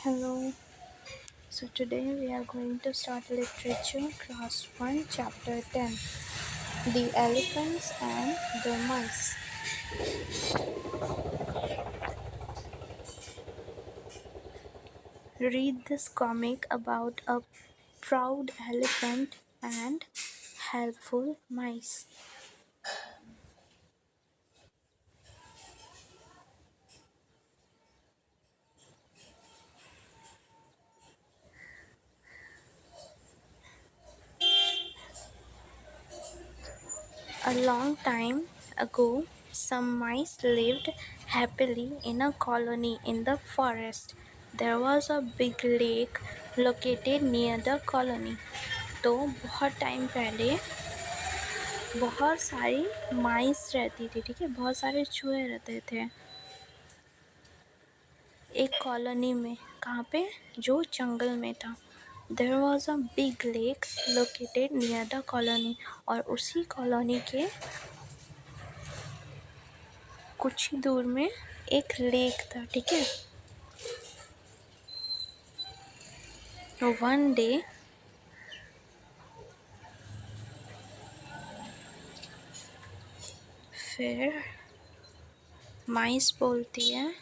Hello. So today we are going to start literature class 1 chapter 10, The Elephants and the Mice. Read this comic about a proud elephant and helpful mice. A long time ago, some mice lived happily in a colony in the forest. There was a big lake located near the colony. तो बहुत time पहले बहुत सारी माइस रहती थी, ठीक है, बहुत सारे चूहे रहते थे एक कॉलोनी में। कहाँ पे? जो जंगल में था। There was a big lake located near the colony, और उसी कॉलोनी के कुछ ही दूर में एक लेक था, ठीक है। वन डे फिर माइस बोलती है,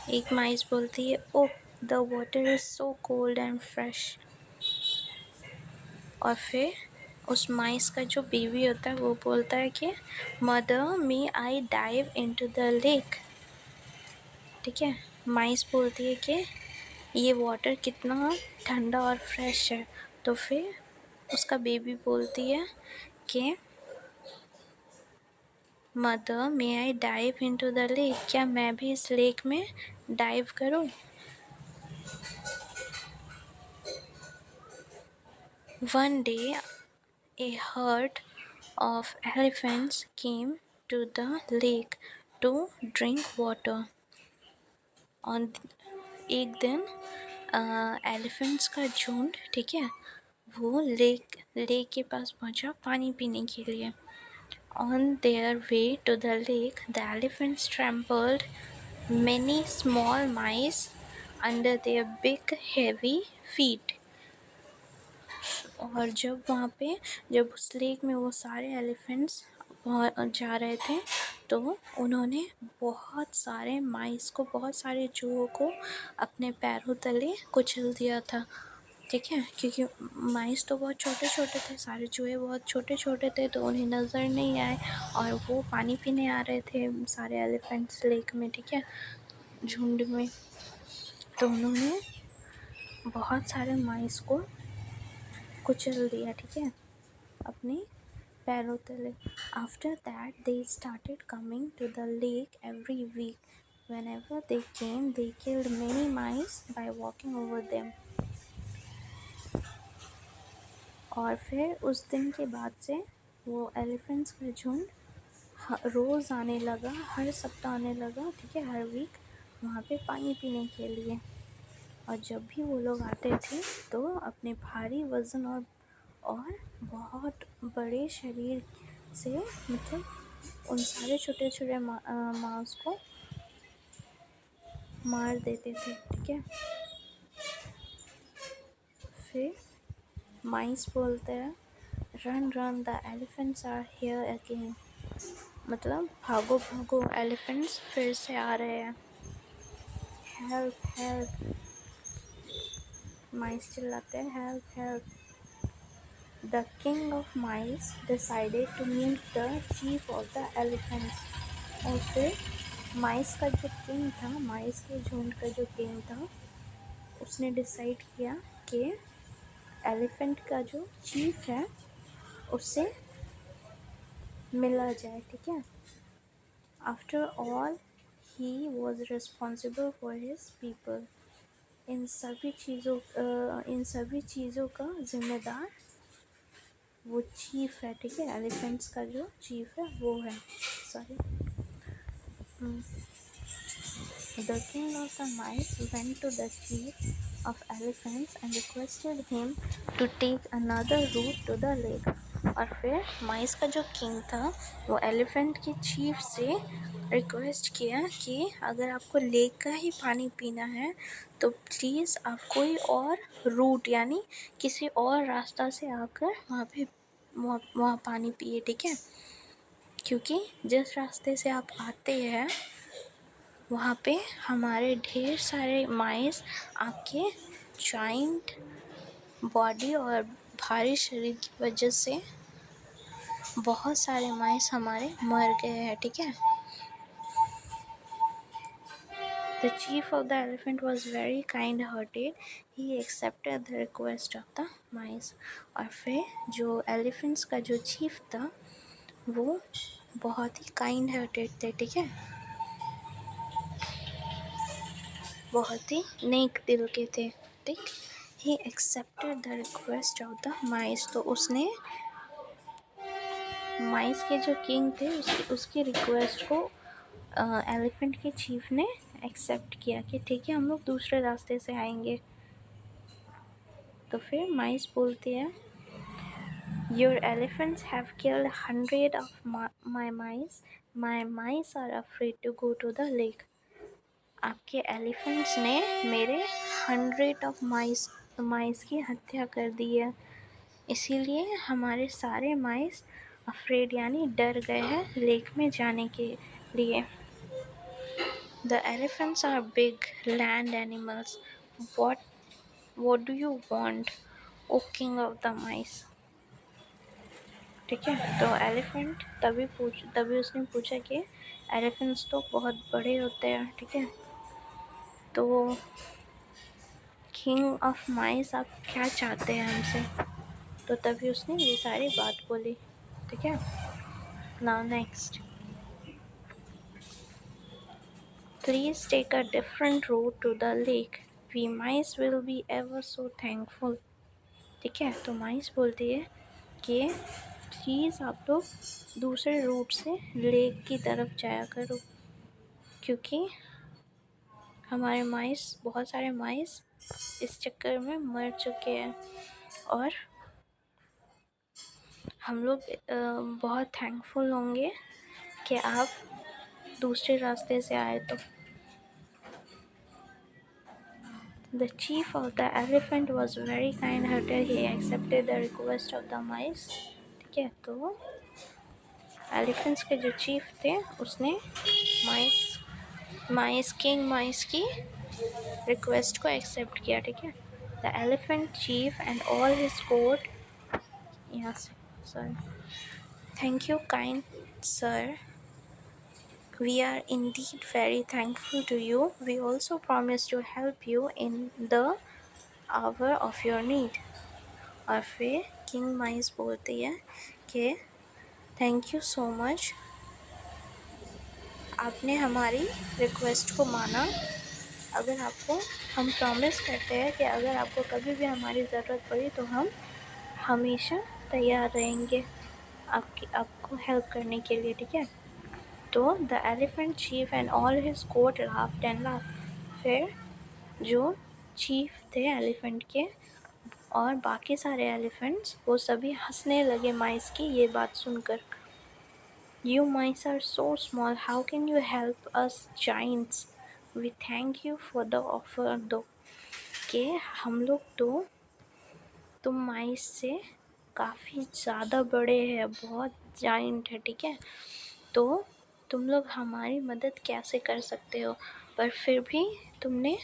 एक माइस बोलती है, ओह the water is so cold and fresh. और फिर उस माइस का जो बेबी होता है वो बोलता है कि mother may I dive into the lake, ठीक है। माइस बोलती है कि ये वाटर कितना ठंडा और फ्रेश है। तो फिर उसका बेबी बोलती है कि mother may I dive into the lake, क्या मैं भी इस लेक में डाइव करूं? One day a herd of elephants came to the lake to drink water. On एक दिन एलिफेंट्स का झुंड, ठीक है, वो लेक के पास पहुंचा पानी पीने के लिए। On their way to the lake, the elephants trampled many small mice under their big heavy feet. और जब उस लेक में वो सारे एलिफेंट्स जा रहे थे तो उन्होंने बहुत सारे माइस को, बहुत सारे चूहों को अपने पैरों तले कुचल दिया था, ठीक है। क्योंकि माइस तो बहुत छोटे छोटे थे, सारे चूहे बहुत छोटे छोटे थे, तो उन्हें नज़र नहीं आए और वो पानी पीने आ रहे थे सारे एलिफेंट्स लेक में, ठीक है, झुंड में। तो उन्होंने बहुत सारे माइस को कुचल दिया, ठीक है, अपने पैरों तले। After that they started coming to the lake every week. Whenever they came, they killed many mice by walking over them. और फिर उस दिन के बाद से वो एलिफेंट्स का झुंड रोज़ आने लगा, हर सप्ताह आने लगा, ठीक है, हर वीक वहाँ पे पानी पीने के लिए। और जब भी वो लोग आते थे तो अपने भारी वज़न और बहुत बड़े शरीर से, मतलब उन सारे छोटे छोटे मांस को मार देते थे, ठीक है। फिर माइस बोलते हैं, run run the elephants are here again, मतलब भागो भागो, एलिफेंट्स फिर से आ रहे हैं। हेल्प हेल्प, माइस चिल्लाते हैं, help help. The king of mice decided to meet the chief of the elephants. और फिर माइस का जो किंग था, माइस के झुंड का जो किंग था, उसने डिसाइड किया कि एलिफेंट का जो चीफ है उससे मिला जाए, ठीक है। After all he was responsible for his people. इन सभी चीज़ों का जिम्मेदार वो चीफ है, ठीक है, एलिफेंट्स का जो चीफ है वो है, sorry. The king of the mice went to the chief of elephants and requested him to take another route to the lake. और फिर माइस का जो किंग था वो एलिफेंट के चीफ से रिक्वेस्ट किया कि अगर आपको लेक का ही पानी पीना है तो प्लीज़ आप कोई और रूट यानी किसी और रास्ता से आकर वहाँ पानी पिए, ठीक है। क्योंकि जिस रास्ते से आप आते हैं वहाँ पे हमारे ढेर सारे माइस आपके जॉइंट बॉडी और भारी शरीर की वजह से बहुत सारे माइस हमारे मर गए हैं, ठीक है। The chief of the elephant was very kind-hearted. He accepted the request of the mice. और फिर जो एलिफेंट्स का जो चीफ था वो बहुत ही काइंड हार्टेड थे, ठीक है, बहुत ही नेक दिल के थे, ठीक। He accepted the request of the mice. तो उसने माइस के जो किंग थे उसकी रिक्वेस्ट को एलिफेंट के चीफ ने एक्सेप्ट किया कि ठीक है हम लोग दूसरे रास्ते से आएंगे। तो फिर माइस बोलती है, your elephants have killed 100 of my mice are afraid to go to the lake. आपके एलिफेंट्स ने मेरे 100 ऑफ माइस की हत्या कर दी है, इसीलिए हमारे सारे माइस अफ्रेड यानी डर गए हैं लेक में जाने के लिए। The elephants are big land animals. What do you want, O king of the mice? ठीक है, तो एलिफेंट तभी उसने पूछा कि एलिफेंट्स तो बहुत बड़े होते हैं, ठीक है, तो किंग ऑफ माइस आप क्या चाहते हैं हमसे। तो तभी उसने ये सारी बात बोली, ठीक है। Now next, please take a different route to the lake, we mice will be ever so thankful. ठीक है, तो माइस बोलती है कि प्लीज़ आप लोग दूसरे रूट से लेक की तरफ जाया करो, क्योंकि हमारे माइस बहुत सारे माइस इस चक्कर में मर चुके हैं और हम लोग बहुत थैंकफुल होंगे कि आप दूसरे रास्ते से आए। तो The chief of the elephant was very kind-hearted. He accepted the request of the mice. ठीक है, तो एलिफेंट्स के जो चीफ थे उसने माइस की रिक्वेस्ट को एक्सेप्ट किया, ठीक है। The elephant cheap and all his court, यहाँ से sorry, thank you kind sir, we are indeed very thankful to you. We also promise to help you in the hour of your need. और फिर king माइस बोलती है कि thank you so much, आपने हमारी request को माना। अगर आपको हम प्रॉमिस करते हैं कि अगर आपको कभी भी हमारी ज़रूरत पड़ी तो हम हमेशा तैयार रहेंगे आपको हेल्प करने के लिए, ठीक है। तो the elephant cheap and all his court laughed and laughed. फिर जो चीफ थे एलिफेंट के और बाकी सारे एलिफेंट्स वो सभी हंसने लगे माइस की ये बात सुनकर। You mice are so small, how can you help us giants? We thank you for the offer though. कि हम लोग तो तुम माइस से काफ़ी ज़्यादा बड़े हैं, बहुत जाइंट है, ठीक है, तो तुम लोग हमारी मदद कैसे कर सकते हो, पर फिर भी तुमने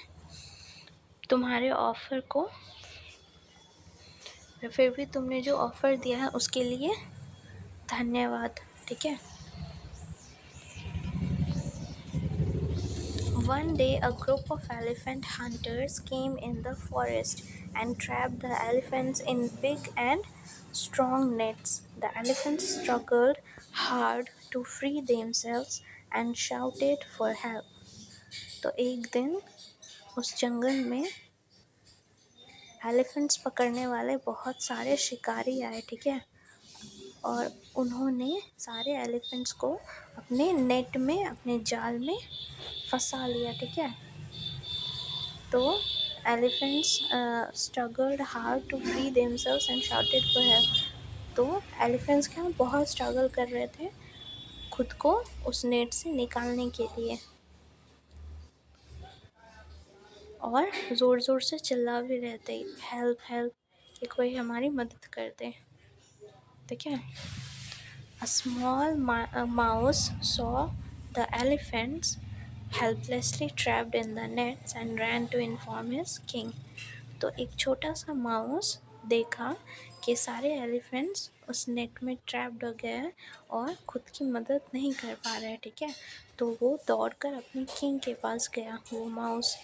जो ऑफ़र दिया है उसके लिए धन्यवाद, ठीक है। One day, a group of elephant hunters came in the forest and trapped the elephants in big and strong nets. The elephants struggled hard to free themselves and shouted for help. तो एक दिन उस जंगल में elephants पकड़ने वाले बहुत सारे शिकारी आए, ठीक है, और उन्होंने सारे एलिफेंट्स को अपने नेट में, अपने जाल में फंसा लिया, ठीक है। तो elephants struggled hard to free themselves and shouted for help. तो एलिफेंट्स क्या बहुत स्ट्रगल कर रहे थे खुद को उस नेट से निकालने के लिए, और ज़ोर ज़ोर से चिल्ला भी रहे थे, हेल्प हेल्प, कि कोई हमारी मदद कर दे। ठीक है। A small mouse saw the elephants helplessly trapped in the nets and ran to inform his king. तो एक छोटा सा माउस देखा कि सारे एलिफेंट्स उस नेट में ट्रैप्ड हो गए हैं और खुद की मदद नहीं कर पा रहे हैं। ठीक है। तो वो दौड़कर अपने किंग के पास गया, वो mouse.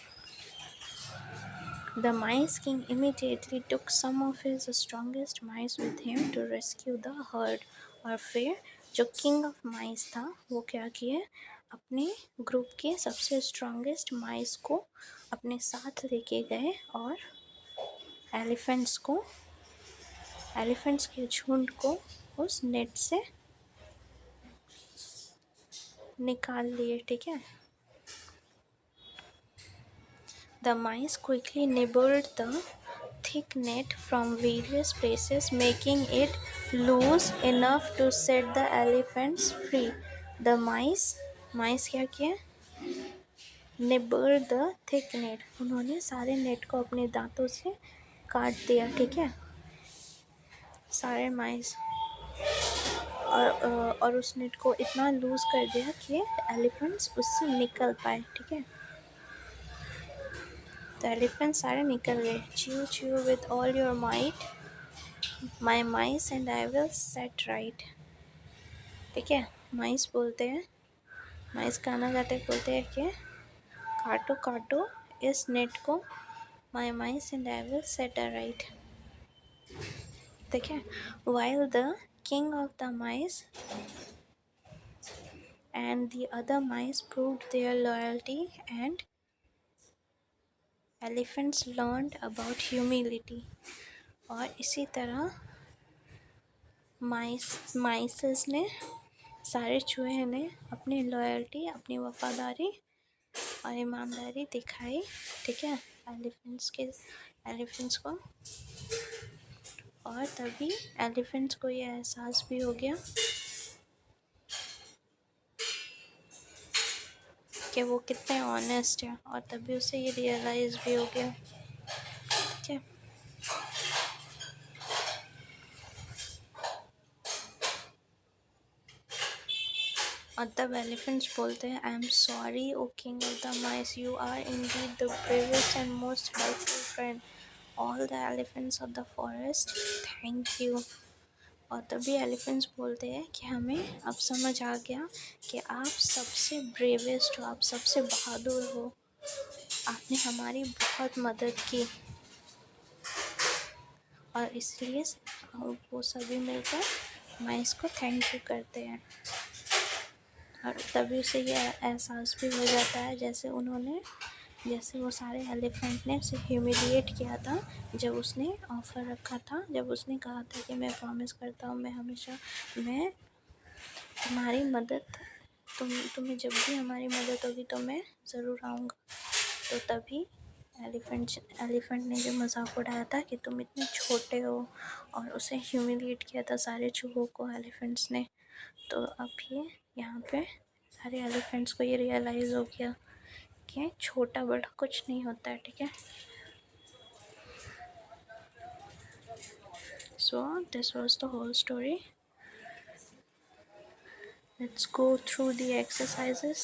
The Mice King immediately took some of his strongest mice with him to rescue the herd. और फिर जो किंग ऑफ माइस था वो क्या किए, अपने ग्रुप के सबसे स्ट्रॉन्गेस्ट माइस को अपने साथ लेके गए और एलिफेंट्स के झुंड को उस नेट से निकाल लिए। ठीक है। The mice quickly nibbled the thick net from various places, making it loose enough to set the elephants free. The mice क्या किया, nibbled the thick net, उन्होंने सारे नेट को अपने दांतों से काट दिया। ठीक है, सारे माइस, और उस नेट को इतना लूज कर दिया कि एलिफेंट्स उससे निकल पाए। ठीक है। तो एलिफेंट सारे निकल गए। Chew, chew with all your might, my mice and I will set right. ठीक है। माइस बोलते हैं, माइस गाना गाते बोलते हैं कि काटो काटो इस नेट को, my mice and I will set a right. ठीक है। While the king of the mice and the other mice proved their loyalty and elephants learned about humility. और इसी तरह माइसेस ने, सारे चूहे ने अपनी लॉयल्टी, अपनी वफादारी और ईमानदारी दिखाई। ठीक है, एलिफेंट्स को, और तभी एलिफेंट्स को ये एहसास भी हो गया कि वो कितने ऑनेस्ट हैं, और तभी उसे ये रियलाइज़ भी हो गया। ठीक है। और तब एलिफेंट्स बोलते हैं, I am sorry O king of the mice, you are indeed the bravest and most helpful friend, all the elephants of the forest thank you. और तभी एलिफेंट्स बोलते हैं कि हमें अब समझ आ गया कि आप सबसे ब्रेवेस्ट हो, आप सबसे बहादुर हो, आपने हमारी बहुत मदद की, और इसलिए वो सभी मिलकर माइस को थैंक यू करते हैं। और तभी उसे ये एहसास भी हो जाता है, जैसे वो सारे एलिफेंट ने उसे ह्यूमिलिएट किया था जब उसने ऑफ़र रखा था, जब उसने कहा था कि मैं प्रॉमिस करता हूँ मैं तुम्हारी मदद, तुम्हें जब भी हमारी मदद होगी तो मैं ज़रूर आऊँगा। तो तभी एलिफेंट ने जो मजाक उड़ाया था कि तुम इतने छोटे हो, और उसे ह्यूमिलिएट किया था सारे चूहों को एलिफेंट्स ने। तो अब ये यहाँ पे सारे एलिफेंट्स को ये रियलाइज़ हो गया कि छोटा बड़ा कुछ नहीं होता है। ठीक है। So this was the whole story. Let's go through the exercises.